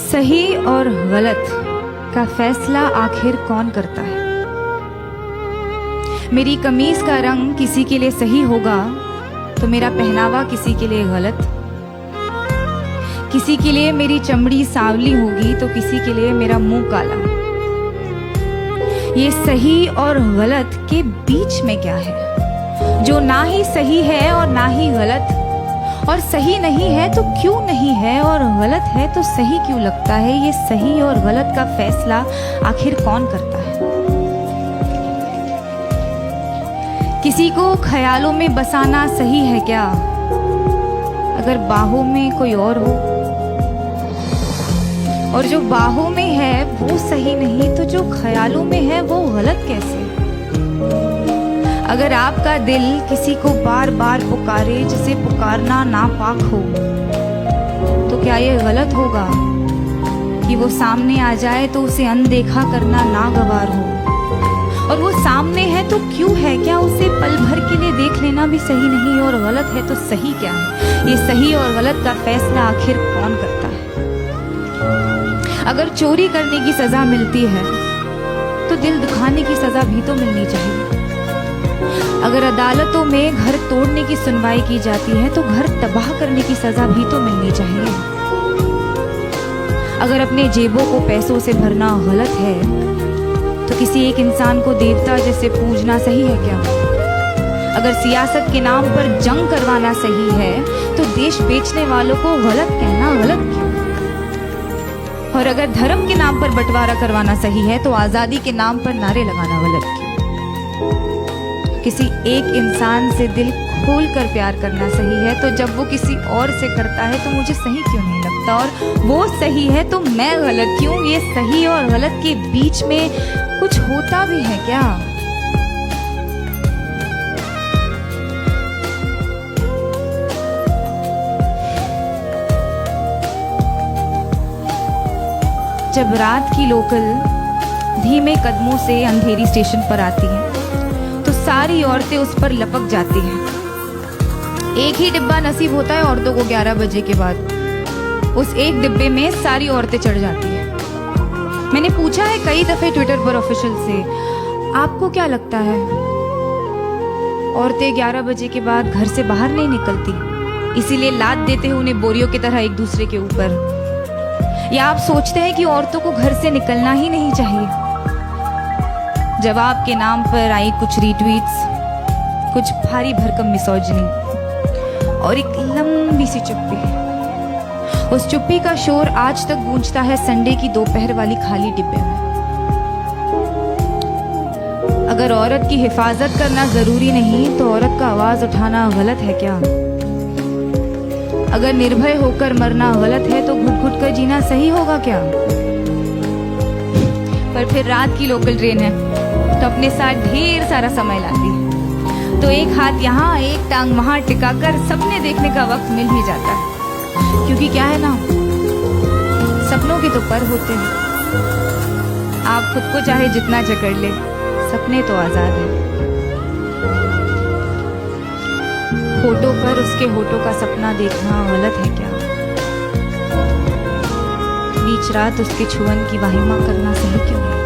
सही और गलत का फैसला आखिर कौन करता है? मेरी कमीज का रंग किसी के लिए सही होगा तो मेरा पहनावा किसी के लिए गलत, किसी के लिए मेरी चमड़ी सांवली होगी तो किसी के लिए मेरा मुंह काला। ये सही और गलत के बीच में क्या है जो ना ही सही है और ना ही गलत, और सही नहीं है तो क्यों नहीं है, और गलत है तो सही क्यों लगता है? ये सही और गलत का फैसला आखिर कौन करता है? किसी को ख्यालों में बसाना सही है क्या अगर बाहों में कोई और हो, और जो बाहों में है वो सही नहीं तो जो ख्यालों में है वो गलत कैसे? अगर आपका दिल किसी को बार बार पुकारे जिसे पुकारना नापाक हो तो क्या ये गलत होगा कि वो सामने आ जाए तो उसे अनदेखा करना नागवार हो? और वो सामने है तो क्यों है? क्या उसे पल भर के लिए देख लेना भी सही नहीं? और गलत है तो सही क्या है? ये सही और गलत का फैसला आखिर कौन करता है? अगर चोरी करने की सजा मिलती है तो दिल दुखाने की सजा भी तो मिलनी चाहिए। अगर अदालतों में घर तोड़ने की सुनवाई की जाती है तो घर तबाह करने की सजा भी तो मिलनी चाहिए। अगर अपने जेबों को पैसों से भरना गलत है तो किसी एक इंसान को देवता जैसे पूजना सही है क्या? अगर सियासत के नाम पर जंग करवाना सही है तो देश बेचने वालों को गलत कहना गलत क्यों? और अगर धर्म के नाम पर बंटवारा करवाना सही है तो आजादी के नाम पर नारे लगाना गलत क्यों? किसी एक इंसान से दिल खोल कर प्यार करना सही है तो जब वो किसी और से करता है तो मुझे सही क्यों नहीं लगता? और वो सही है तो मैं गलत क्यों? ये सही और गलत के बीच में कुछ होता भी है क्या? जब रात की लोकल धीमे कदमों से अंधेरी स्टेशन पर आती है तो सारी औरतें उस पर लपक जाती हैं। एक ही डिब्बा नसीब होता है औरतों को 11 बजे के बाद। उस एक डिब्बे में सारी औरतें चढ़ जाती हैं। मैंने पूछा है कई दफे ट्विटर पर ऑफिशियल से, आपको क्या लगता है औरतें 11 बजे के बाद घर से बाहर नहीं निकलती इसीलिए लाद देते हैं उन्हें बोरियों की तरह एक दूसरे के ऊपर, या आप सोचते हैं कि औरतों को घर से निकलना ही नहीं चाहिए? जवाब के नाम पर आई कुछ रीट्वीट्स, कुछ भारी भरकम मिसोजिनी और एक लंबी सी चुप्पी। उस चुप्पी का शोर आज तक गूंजता है संडे की दोपहर वाली खाली डिब्बे में। अगर औरत की हिफाजत करना जरूरी नहीं तो औरत का आवाज उठाना गलत है क्या? अगर निर्भय होकर मरना गलत है तो घुट घुट कर जीना सही होगा क्या? पर फिर रात की लोकल ट्रेन है तो अपने साथ ढेर सारा समय लाती है, तो एक हाथ यहाँ एक टांग वहां टिकाकर सपने देखने का वक्त मिल ही जाता है। क्योंकि क्या है ना, सपनों के तो पर होते हैं। आप खुद को चाहे जितना जकड़ ले, सपने तो आजाद है। होठों पर उसके होठों का सपना देखना गलत है क्या? बीच रात उसके छुअन की वाहिमा करना सही क्यों है?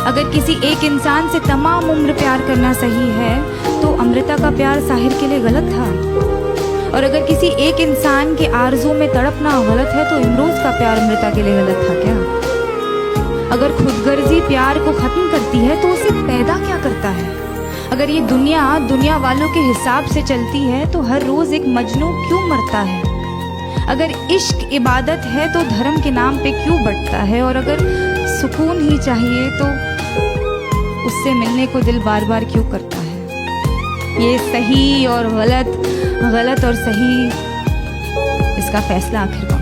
अगर किसी एक इंसान से तमाम उम्र प्यार करना सही है तो अमृता का प्यार साहिर के लिए गलत था, और अगर किसी एक इंसान के आरज़ू में तड़पना गलत है तो इमरोज का प्यार अमृता के लिए गलत था क्या? अगर खुदगर्जी प्यार को खत्म करती है तो उसे पैदा क्या करता है? अगर ये दुनिया वालों के हिसाब से चलती है तो हर रोज एक मजनू क्यों मरता है? अगर इश्क इबादत है तो धर्म के नाम पे क्यों बढ़ता है? और अगर सुकून ही चाहिए तो उससे मिलने को दिल बार बार क्यों करता है? ये सही और गलत, गलत और सही, इसका फैसला आखिर कौन?